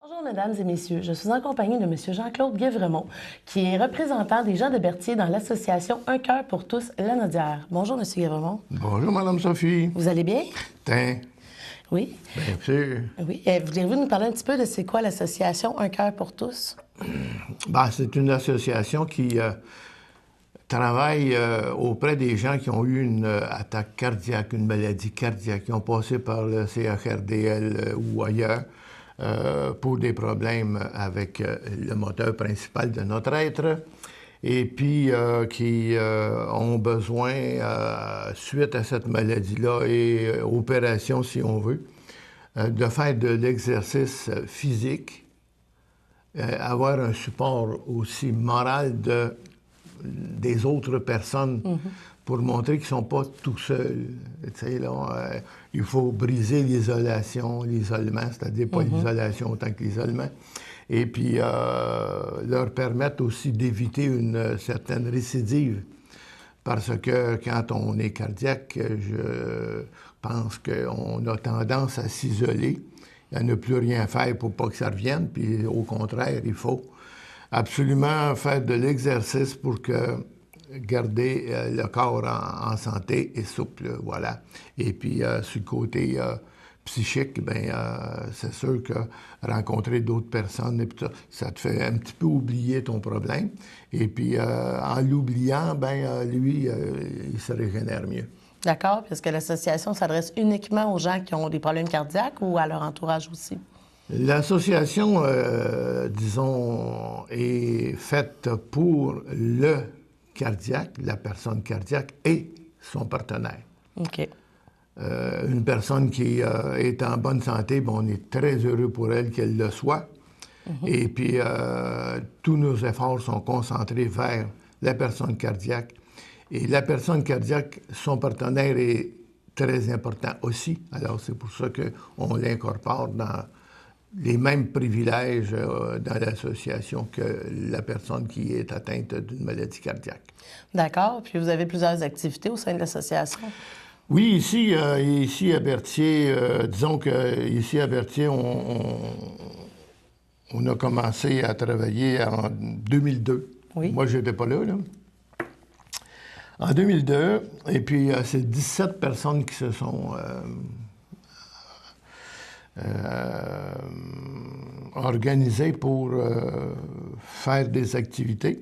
Bonjour, mesdames et messieurs. Je suis en compagnie de M. Jean-Claude Guévremont, qui est représentant des gens de Berthier dans l'association Un cœur pour tous, Lanaudière. Bonjour, M. Guévremont. Bonjour, Madame Sophie. Vous allez bien? Tiens, Oui. bien sûr. Oui. Voudriez-vous nous parler un petit peu de c'est quoi l'association Un cœur pour tous? C'est une association qui travaille auprès des gens qui ont eu une attaque cardiaque, une maladie cardiaque, qui ont passé par le CHRDL ou ailleurs pour des problèmes avec le moteur principal de notre être et puis qui ont besoin, suite à cette maladie-là et opération si on veut, de faire de l'exercice physique, avoir un support aussi moral des autres personnes pour montrer qu'ils ne sont pas tout seuls. Tu sais, là, il faut briser l'isolement, c'est-à-dire pas l'isolation autant que l'isolement, et puis leur permettre aussi d'éviter une certaine récidive. Parce que quand on est cardiaque, je pense qu'on a tendance à s'isoler, à ne plus rien faire pour pas que ça revienne, puis au contraire, il faut absolument faire de l'exercice pour garder le corps en santé et souple, voilà. Et puis, sur le côté psychique, c'est sûr que rencontrer d'autres personnes, et puis ça te fait un petit peu oublier ton problème. Et puis, en l'oubliant, lui, il se régénère mieux. D'accord. Puis est-ce que l'association s'adresse uniquement aux gens qui ont des problèmes cardiaques ou à leur entourage aussi? L'association, disons, est faite pour le cardiaque, la personne cardiaque et son partenaire. OK. Une personne qui est en bonne santé, on est très heureux pour elle qu'elle le soit. Et puis, tous nos efforts sont concentrés vers la personne cardiaque. Et la personne cardiaque, son partenaire est très important aussi. Alors, c'est pour ça qu'on l'incorpore dans les mêmes privilèges dans l'association que la personne qui est atteinte d'une maladie cardiaque. D'accord. Puis vous avez plusieurs activités au sein de l'association? Oui, ici à Berthier, disons qu'ici à Berthier, on a commencé à travailler en 2002. Oui. Moi, je n'étais pas là. En 2002, et puis c'est 17 personnes qui se sont organisées pour faire des activités.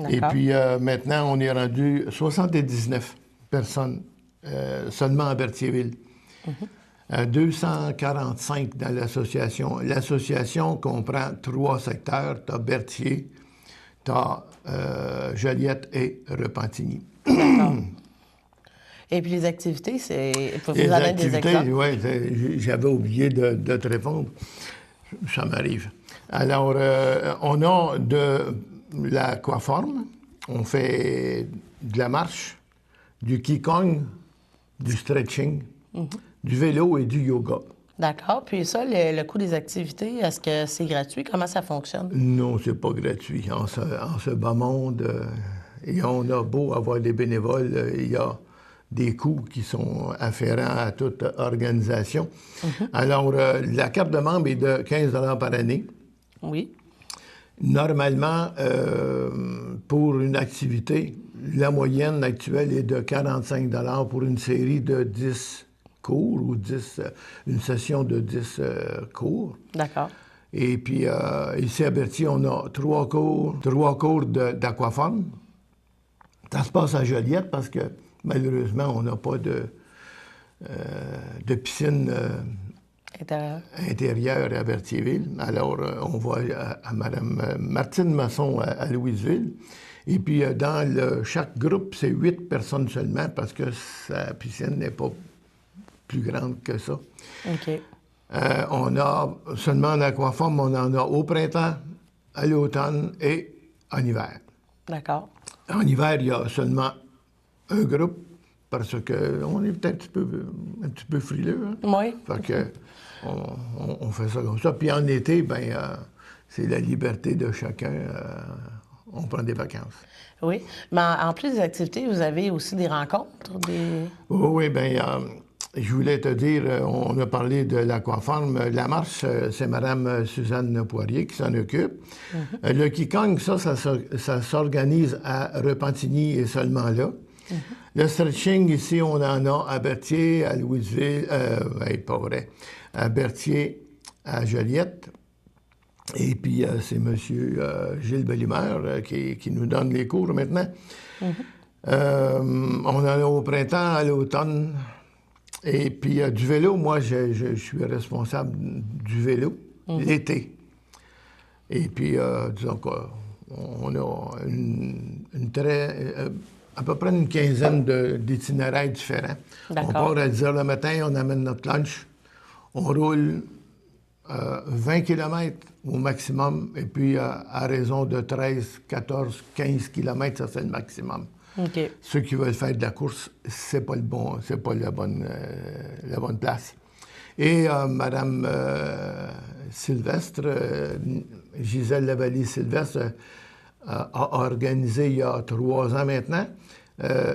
Et puis maintenant, on est rendu 79 personnes seulement à Berthierville. 245 dans l'association. L'association comprend 3 secteurs. Tu as Berthier, tu as Joliette et Repentigny. D'accord. Et puis les activités, c'est... Vous Les en des exemples? Oui, j'avais oublié de te répondre. Ça m'arrive. Alors, on a de l'aquaforme, on fait de la marche, du qigong, du stretching, du vélo et du yoga. D'accord. Puis ça, le coût des activités, est-ce que c'est gratuit? Comment ça fonctionne? Non, c'est pas gratuit. En ce bas monde, et on a beau avoir des bénévoles, il y a des coûts qui sont afférents à toute organisation. Alors, la carte de membre est de 15 $ par année. Oui. Normalement, pour une activité, la moyenne actuelle est de 45 $ pour une série de 10 cours ou une session de 10 cours. D'accord. Et puis, ici à Berthier, on a 3 cours d'aquaforme. Ça se passe à Joliette parce que, malheureusement, on n'a pas de piscine intérieure à Berthierville. Alors, on va à Mme Martine Masson à Louisville. Et puis, dans chaque groupe, c'est 8 personnes seulement parce que sa piscine n'est pas plus grande que ça. OK. On a seulement en aquaforme, on en a au printemps, à l'automne et en hiver. D'accord. En hiver, il y a seulement un groupe parce qu'on est peut-être un petit peu frileux. Hein? Oui. Fait que on fait ça comme ça. Puis en été, c'est la liberté de chacun. On prend des vacances. Oui. Mais en plus des activités, vous avez aussi des rencontres? Oui, je voulais te dire, on a parlé de l'aquafarm. La marche, c'est Mme Suzanne Poirier qui s'en occupe. Le Qigong, ça s'organise à Repentigny et seulement là. Le stretching, ici, on en a à Berthier, à Louisville, pas vrai, à Berthier, à Joliette. Et puis, c'est M. Gilles Bellimère qui nous donne les cours maintenant. On en a au printemps, à l'automne. Et puis, du vélo, moi, je suis responsable du vélo l'été. Et puis, disons qu'on a à peu près une quinzaine d'itinéraires différents. On part à 10 h le matin, on amène notre lunch, on roule 20 km au maximum, et puis à raison de 13, 14, 15 km, ça c'est le maximum. Okay. Ceux qui veulent faire de la course, c'est pas la bonne place. Et Mme Sylvestre, Gisèle Lavallée-Sylvestre, a organisé il y a 3 ans maintenant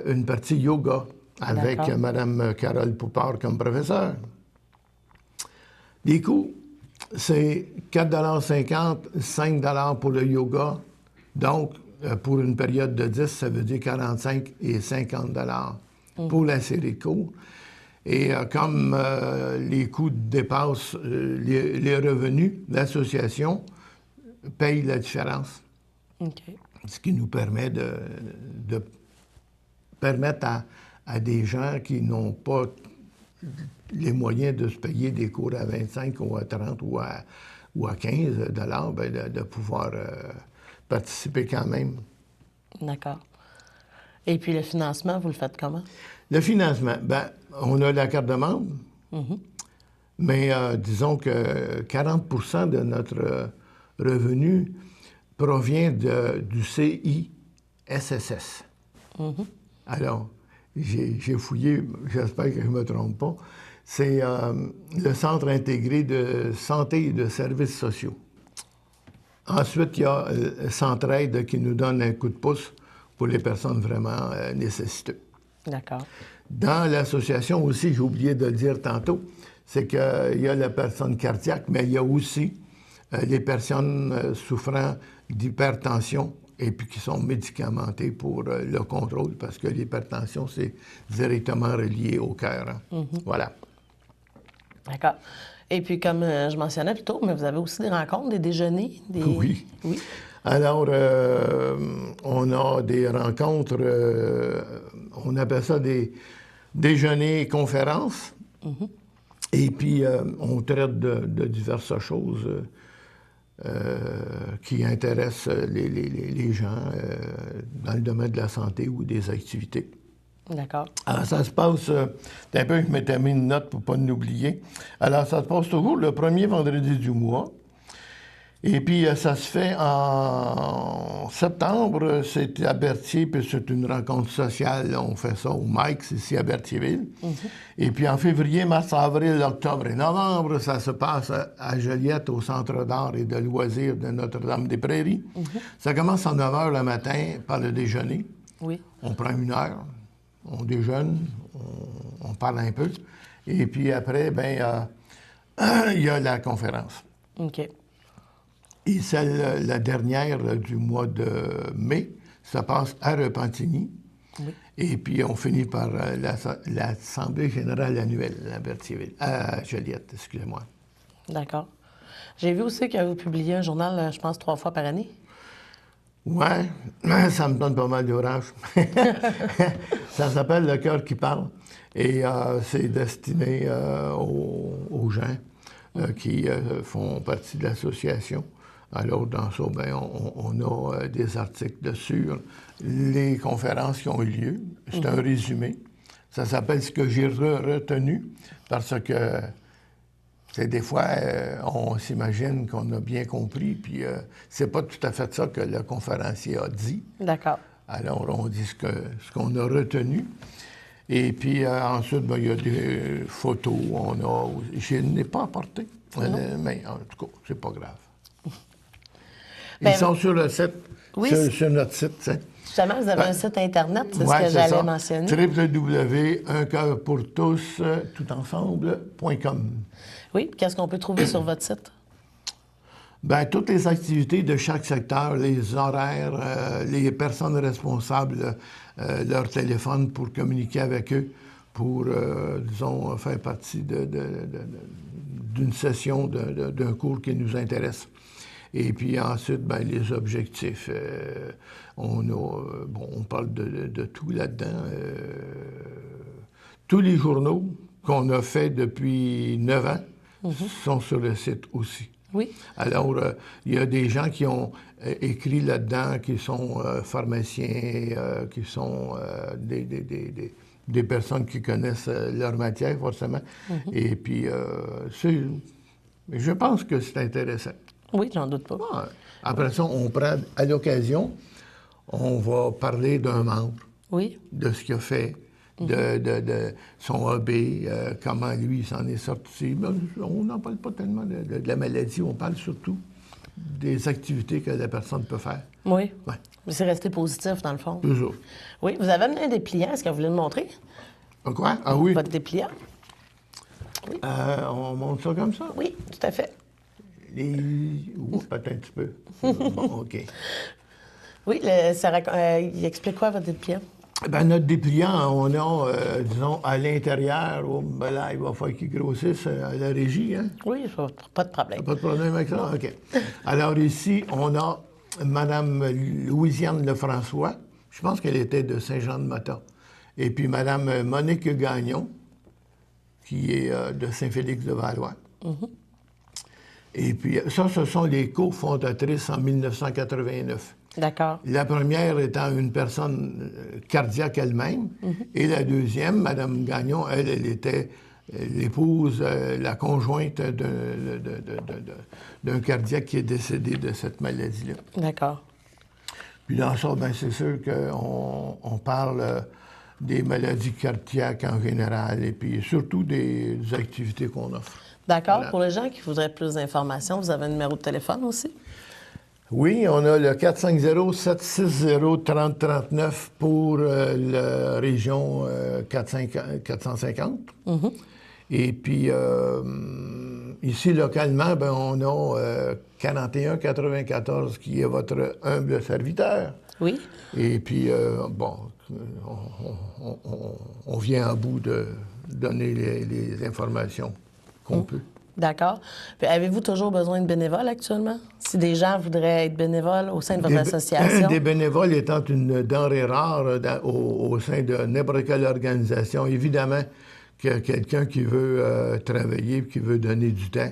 une partie yoga avec Mme Carole Poupard comme professeur. Les coûts, c'est 4,50 $, 5 $ pour le yoga. Donc, pour une période de 10, ça veut dire 45 et 50 $ pour la série de cours. Et comme les coûts dépassent les revenus, l'association paye la différence. Okay. Ce qui nous permet de permettre à des gens qui n'ont pas les moyens de se payer des cours à 25 ou à 30 ou à 15 $, bien, de pouvoir participer quand même. D'accord. Et puis le financement, vous le faites comment? Le financement, bien, on a la carte de membre, mais disons que 40 % de notre revenu provient du CISSS. Alors, j'ai fouillé, j'espère que je ne me trompe pas, c'est le Centre intégré de santé et de services sociaux. Ensuite, il y a Centraide qui nous donne un coup de pouce pour les personnes vraiment nécessiteuses. D'accord. Dans l'association aussi, j'ai oublié de le dire tantôt, c'est qu'il y a la personne cardiaque, mais il y a aussi les personnes souffrant d'hypertension et puis qui sont médicamentées pour le contrôle, parce que l'hypertension, c'est directement relié au cœur. Voilà. D'accord. Et puis, comme je mentionnais plus tôt, mais vous avez aussi des rencontres, des déjeuners? Oui. Alors, on a des rencontres, on appelle ça des déjeuners-conférences. Et puis, on traite de diverses choses qui intéressent les gens dans le domaine de la santé ou des activités. D'accord. Alors, ça se passe, un peu, je m'étais mis une note pour ne pas l'oublier. Alors, ça se passe toujours le premier vendredi du mois. Et puis, ça se fait en septembre, c'est à Berthier, puis c'est une rencontre sociale. On fait ça au Mike's, ici à Berthierville. Et puis, en février, mars, avril, octobre et novembre, ça se passe à Joliette, au Centre d'art et de loisirs de Notre-Dame-des-Prairies. Ça commence à 9 h le matin par le déjeuner. Oui. On prend 1 heure. On déjeune, on parle un peu, et puis après, bien, il y a la conférence. OK. Et celle, la dernière du mois de mai, ça passe à Repentigny. Oui. Et puis on finit par l'Assemblée générale annuelle à Joliette, excusez-moi. D'accord. J'ai vu aussi que vous publiez un journal, je pense, 3 fois par année. Ouais, ça me donne pas mal d'ouvrage. Ça s'appelle Le cœur qui parle et c'est destiné aux gens qui font partie de l'association. Alors, dans ça, bien, on a des articles sur les conférences qui ont eu lieu. C'est un résumé. Ça s'appelle « Ce que j'ai retenu » parce que c'est des fois, on s'imagine qu'on a bien compris, puis c'est pas tout à fait ça que le conférencier a dit. D'accord. Alors, on dit ce qu'on a retenu. Et puis, ensuite, bien, il y a des photos. Je ne l'ai pas apporté. Mais en tout cas, c'est pas grave. Ils Ben, sont sur le site, oui, sur notre site. T'sais. Justement, vous avez un site Internet, c'est Ouais, ce que c'est j'allais ça. mentionner. www.uncoeurpourtous, toutensemble.com. Oui, qu'est-ce qu'on peut trouver sur votre site? Bien, toutes les activités de chaque secteur, les horaires, les personnes responsables, leur téléphone pour communiquer avec eux, pour, disons, faire partie d'une session d'un cours qui nous intéresse. Et puis ensuite, bien, les objectifs. On parle de tout là-dedans. Tous les journaux qu'on a faits depuis 9 ans sont sur le site aussi. Oui. Alors, il y a des gens qui ont écrit là-dedans, qui sont pharmaciens, qui sont des personnes qui connaissent leur matière, forcément. Et puis, je pense que c'est intéressant. Oui, j'en doute pas. Ouais. Après ça, on prend, à l'occasion, on va parler d'un membre, Oui. de ce qu'il a fait, de son hobby, comment lui il s'en est sorti. Mais on n'en parle pas tellement de la maladie, on parle surtout des activités que la personne peut faire. Oui. Ouais. Mais c'est resté positif, dans le fond. Toujours. Oui, vous avez amené un dépliant. Est-ce que vous voulez le montrer? Quoi? Ah oui? Votre dépliant? On monte ça comme ça? Oui, tout à fait. Peut-être un petit peu. Bon, OK. Oui, il explique quoi, votre dépliant? Ben, notre dépliant, on a, disons, à l'intérieur, ben là, il va falloir qu'il grossisse à la régie, hein? Oui, pas de problème. Pas de problème avec ça? OK. Alors ici, on a Mme Louisiane Lefrançois. Je pense qu'elle était de Saint-Jean-de-Mata. Et puis Mme Monique Gagnon, qui est de Saint-Félix-de-Valois. Et puis, ça, ce sont les cofondatrices en 1989. D'accord. La première étant une personne cardiaque elle-même, et la deuxième, Mme Gagnon, elle était l'épouse, la conjointe d'un cardiaque qui est décédé de cette maladie-là. D'accord. Puis dans ça, bien, c'est sûr qu'on parle des maladies cardiaques en général, et puis surtout des activités qu'on offre. D'accord. Voilà. Pour les gens qui voudraient plus d'informations, vous avez un numéro de téléphone aussi? Oui, on a le 450-760-3039 pour la région 450. Et puis, ici, localement, ben, on a 41-94 qui est votre humble serviteur. Oui. Et puis, bon, on vient à bout de donner les informations qu'on peut. D'accord. Puis avez-vous toujours besoin de bénévoles actuellement? Si des gens voudraient être bénévoles au sein de votre association? Des bénévoles étant une denrée rare au sein de n'importe quelle organisation, évidemment que quelqu'un qui veut travailler et qui veut donner du temps,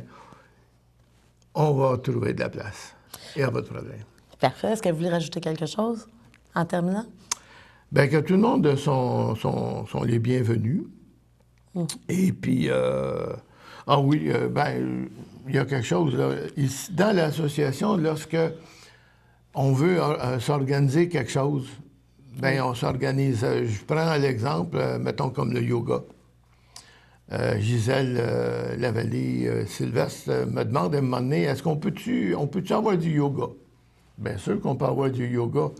on va trouver de la place. Il n'y a pas de problème. Parfait. Est-ce que vous voulez rajouter quelque chose en terminant? Bien, que tout le monde sont les bienvenus. Et puis... Ah oui, ben, il y a quelque chose, là. Ici, dans l'association, lorsque on veut s'organiser quelque chose, bien, on s'organise. Je prends l'exemple, mettons, comme le yoga. Gisèle Lavallée, Sylvestre me demande à un moment donné, est-ce qu'on peut-tu avoir du yoga? Bien sûr qu'on peut avoir du yoga,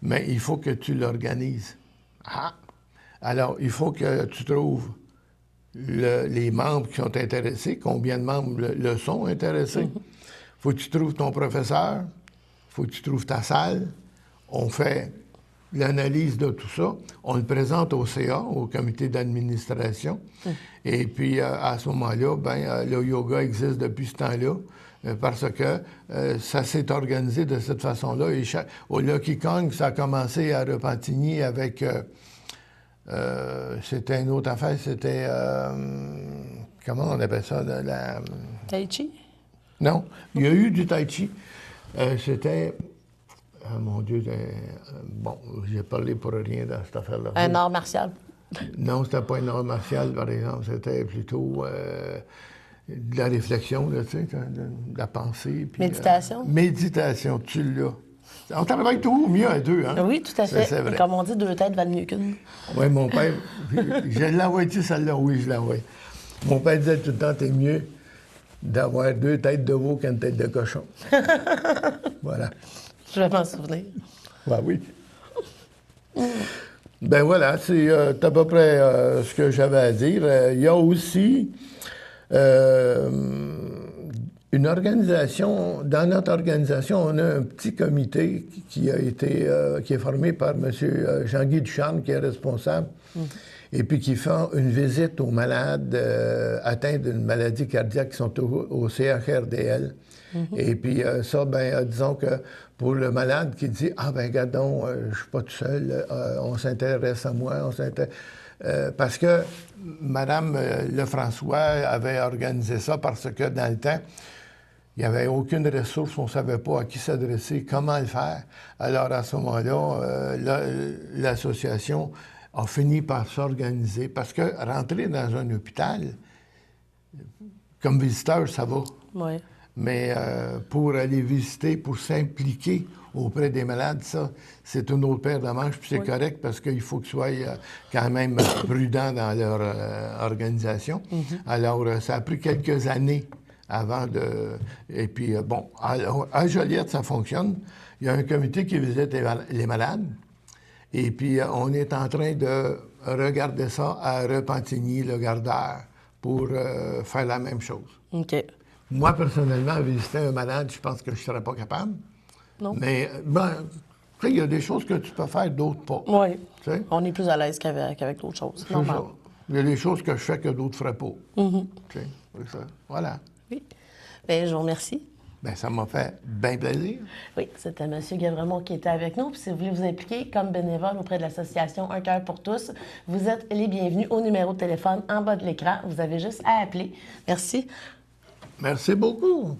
mais il faut que tu l'organises. Ah! Alors, il faut que tu trouves les membres qui sont intéressés, combien de membres le sont intéressés. Faut que tu trouves ton professeur, faut que tu trouves ta salle. On fait l'analyse de tout ça, on le présente au CA, au comité d'administration. Et puis, à ce moment-là, ben, le yoga existe depuis ce temps-là, parce que ça s'est organisé de cette façon-là. Et au Lucky Kong, ça a commencé à Repentigny avec... c'était une autre affaire, c'était... comment on appelle ça? Tai Chi? Non, il y a eu du Tai Chi. C'était... mon Dieu, bon, j'ai parlé pour rien dans cette affaire-là. Un art martial? Non, c'était pas un art martial, par exemple. C'était plutôt de la réflexion, là, tu sais, de la pensée. Puis, méditation? Méditation, tu l'as. On travaille tout mieux à deux, hein? Oui, tout à fait. C'est vrai. Et comme on dit, deux têtes valent mieux qu'une. Oui, mon père, je l'ai envoyé, celle-là, oui, je l'ai envoyé. Mon père disait tout le temps, t'es mieux d'avoir 2 têtes de veau qu'une tête de cochon. Voilà. Je vais m'en souvenir. Ben oui. Ben voilà, c'est à peu près ce que j'avais à dire. Il y a aussi une organisation, dans notre organisation, on a un petit comité qui est formé par M. Jean-Guy Ducharme, qui est responsable, et puis qui fait une visite aux malades atteints d'une maladie cardiaque qui sont au CHRDL. Et puis ça, ben disons que pour le malade qui dit « Ah ben regardons, je suis pas tout seul, on s'intéresse à moi, parce que Mme Lefrançois avait organisé ça parce que dans le temps, il n'y avait aucune ressource, on ne savait pas à qui s'adresser, comment le faire. Alors à ce moment-là, l'association a fini par s'organiser parce que rentrer dans un hôpital, comme visiteur, ça va. Oui. Mais pour aller visiter, pour s'impliquer auprès des malades, ça, c'est une autre paire de manches, puis c'est correct parce qu'il faut qu'ils soient quand même prudents dans leur organisation. Alors, ça a pris quelques années avant de... Et puis, bon, à Joliette, ça fonctionne. Il y a un comité qui visite les malades. Et puis, on est en train de regarder ça à Repentigny, le Gardeur, pour faire la même chose. OK. Moi, personnellement, visiter un malade, je pense que je ne serais pas capable. Non. Mais, ben, tu sais, il y a des choses que tu peux faire, d'autres pas. Oui. Tu sais? On est plus à l'aise qu'avec d'autres choses. C'est Normal. ça. Il y a des choses que je fais que d'autres ne feraient pas. Tu sais, c'est ça. Voilà. Oui. Bien, je vous remercie. Bien, ça m'a fait bien plaisir. Oui, c'était M. Guévremont qui était avec nous. Puis si vous voulez vous impliquer comme bénévole auprès de l'association Un cœur pour tous, vous êtes les bienvenus au numéro de téléphone en bas de l'écran. Vous avez juste à appeler. Merci. Merci beaucoup.